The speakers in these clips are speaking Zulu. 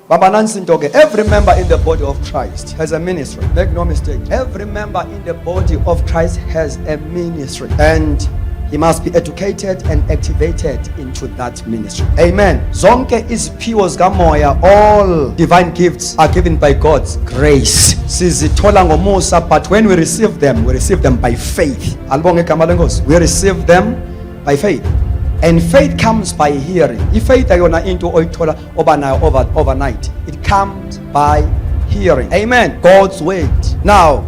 Every member in the body of Christ has a ministry. Make no mistake. Every member in the body of Christ has a ministry. And he must be educated and activated into that ministry. Amen. Zonke iziphiwo zikamoya, all divine gifts are given by God's grace. Sizithola ngomusa, but when we receive them by faith. We receive them by faith. And faith comes by hearing. If faith ayona into oyithola obanayo overnight, it comes by hearing. Amen. God's word. Now,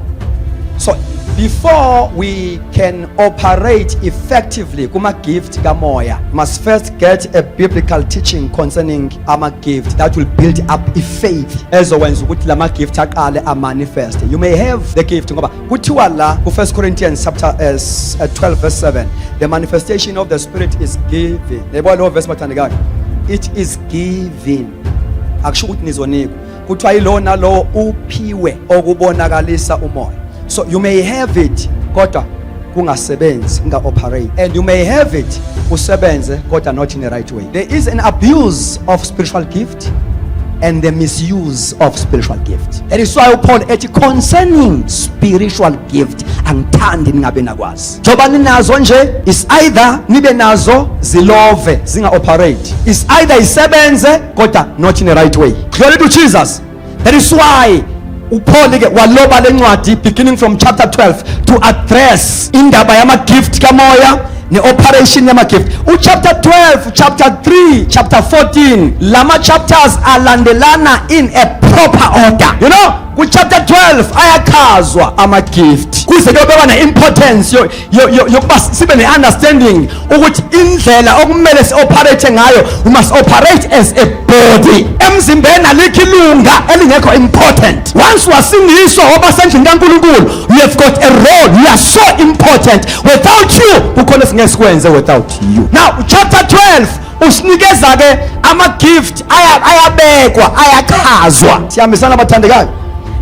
so before we can operate effectively kuma gift kamoya, must first get a biblical teaching concerning ama gift that will build up a faith ezokwenza ukuthi lama gift aqale amanifest. You may have the gift ngoba kuthiwa la ku 1 Corinthians chapter 12 verse 7, the manifestation of the spirit is giving. Yebo lo verse bathandekayo, it is giving. Akusho ukuthi nizonikwa, kuthiwa yilona lo uphiwe okubonakalisa umoya. So you may have it kodwa kungasebenzi, kunga operate, and you may have it usebenze kodwa not in the right way. There is an abuse of spiritual gift and the misuse of spiritual gift. That is why Paul ethi concerning spiritual gift angithandi ningabe nakwazi. Joba ninazo nje, is either nibe nazo zilove zinga operate, is either isebenze kodwa not in the right way. Glory to Jesus. That is why uPaul ke waloba lencwadi beginning from chapter 12 to address indaba yama gift kamoya ne operation yama gift. Chapter 12, chapter 3, chapter 14, lama chapters alandelana in a proper order. You know, ku chapter 12 ayakhazwa ama gift kuze kube na importance yokuba sibe ne understanding ukuthi indlela okumele si operate ngayo, we must operate as a body. Emzimbeni alikilunga elingekho important. Once wasindiswa obasendlini kaNkulunkulu, you have got a role. You are so important. Without you kukhona singesikwenze without you. Now chapter 12 usinikeza ke ama gift ayabekwa, ayakhazwa. Siyambisana bathandekayo.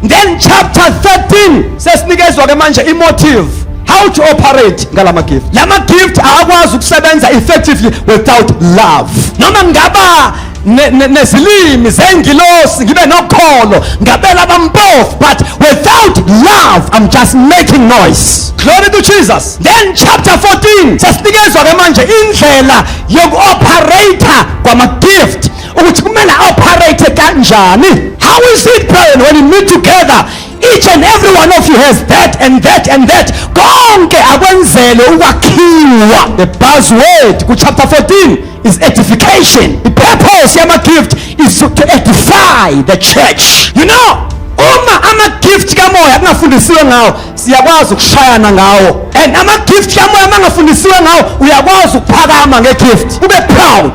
Then chapter 13 sesinikezwa ke manje emotive, how to operate ngalama gift. Lama gift awakwazi ukusebenza effectively without love. Noma ngaba nezilimi zengilosi, ngibe nokholo, ngabela bampofu, but without love I'm just making noise. Glory to Jesus. Then chapter 14 sesinikezwa ke manje indlela yokuoperate kwama gift, ukuthi kumele operate kanjani. How is it, Brian, when you meet together, each and every one of you has that and that and that, konke akwenzele ukwakhiwa. The buzzword ku chapter 14 is edification. The purpose yama gift is to edify the church. You know, uma ama gift kamoya kungafundisiwe ngawo siyakwazi ukushayana ngawo, and ama gift kamoya mangafundisiwe ngawo uyakwazi ukuphakama ngegift ube proud.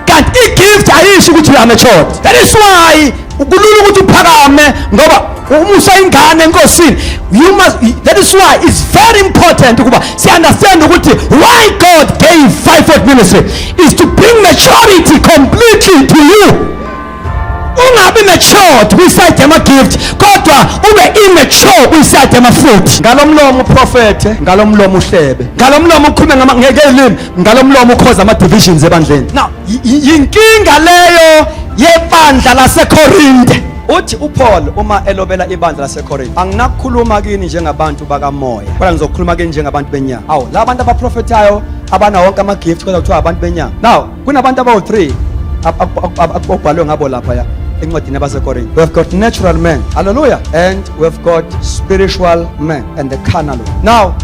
Kanti igift ayisho ukuthi uyamature. That is why ukulula ukuthi uphakame ngoba umusa ingane enkosini. You must, that is why it's very important ukuba si understand ukuthi why God gave fivefold ministry is to bring maturity completely to you. Ungabi matured wisayide ama gift kodwa ube immature wisayide ama fruit. Ngalomlomo prophet, ngalomlomo uhlebe, ngalomlomo ukhuluma ngekelimi, ngalomlomo ukhoza ama divisions ebandleni. Now yinkinga leyo yebandla laseKorinte. Uthi uPaul uma elobela ibandla laseKorinte, anginakukhuluma kini njengabantu bakamoya kodwa ngizokhuluma kini njengabantu benyama. Awu la bantu abaprofetayo abana wonke ama gift kodwa kuthiwa abantu benyama. Now kunabantu abawu3 abhalwe ngabo lapha ya encwadini yabaseKorinte. We have got natural men, hallelujah, and we have got spiritual men and the carnal. Now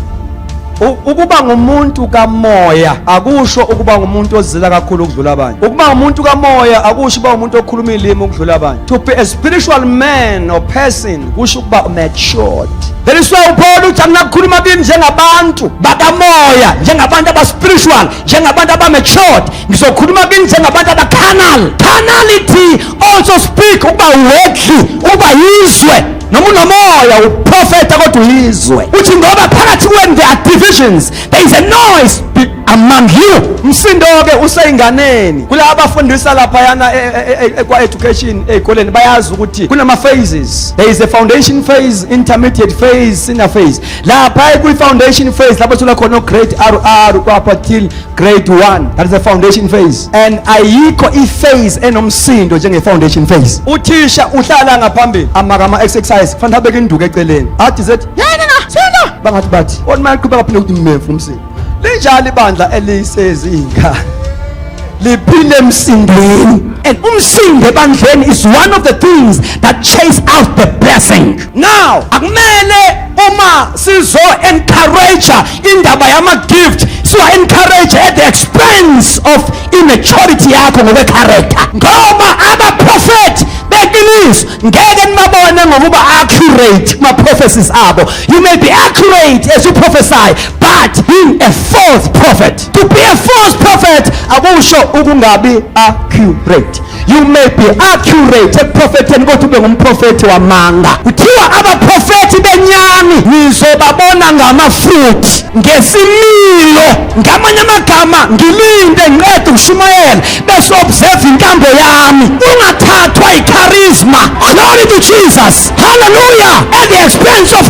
ukuba ngumuntu kamoya akusho ukuba ngumuntu ozila kakhulu ukudlula abanye. Ukuba ngumuntu kamoya akusho ukuba umuntu okhuluma ilimi ukudlula abanye. To be a spiritual man or person kusho ukuba matured. There is why Paul uthi anginakukhuluma kini njengabantu bakamoya, njengabantu abaspiritual, njengabantu abamatured. Ngizokhuluma kini njengabantu abacarnal. Carnality also speak ukuba worldly, ukuba yizwe. Noma unomoya uprofeta kodwa uyizwe. Uthi ngoba phakathi when there are divisions, there is a noise among you. Umsindo ke useyinganeni. Kulabo abafundisa lapha yana kwa education ezikoleni bayazi ukuthi kunama phases. There is a foundation phase, intermediate phase, senior phase. Lapha ku foundation phase lapho thola khona grade RR kwapha till grade 1. That is the foundation phase. And ayikho phase enomsindo njenge foundation phase. Uthisha uhlala ngaphambili amakama exercise kufanele abeke induku eceleni. Athi zethi yana sina bangathi bathi on my kuba kaphinde ukuthi mmemfu umsindo. Linjalo ibandla elisezinga liphile emsindweni. And umsindo ebandleni is one of the things that chase out the blessing. Now akumele uma sizo encourage indaba yama gift so encourage at the expense of immaturity yakho ngokwe character. ngoba aba prophet beqiniso ngeke nibabone ngokuba accurate ma prophecies abo. You may be accurate as you prophesy, but being a false prophet. To be a false prophet akusho ukungabi accurate. You may be accurate ekuprofetheni kodwa ube ngumprofethi wamanga. Kuthiwa abaprofethi benyani ngizobabona ngama-fruit, ngesimilo. ngamanye amagama ngilinde ngiqeda ukushumayela bese observe inkambo yami, ungathathwa icharisma. Glory to Jesus. Hallelujah. At the expense of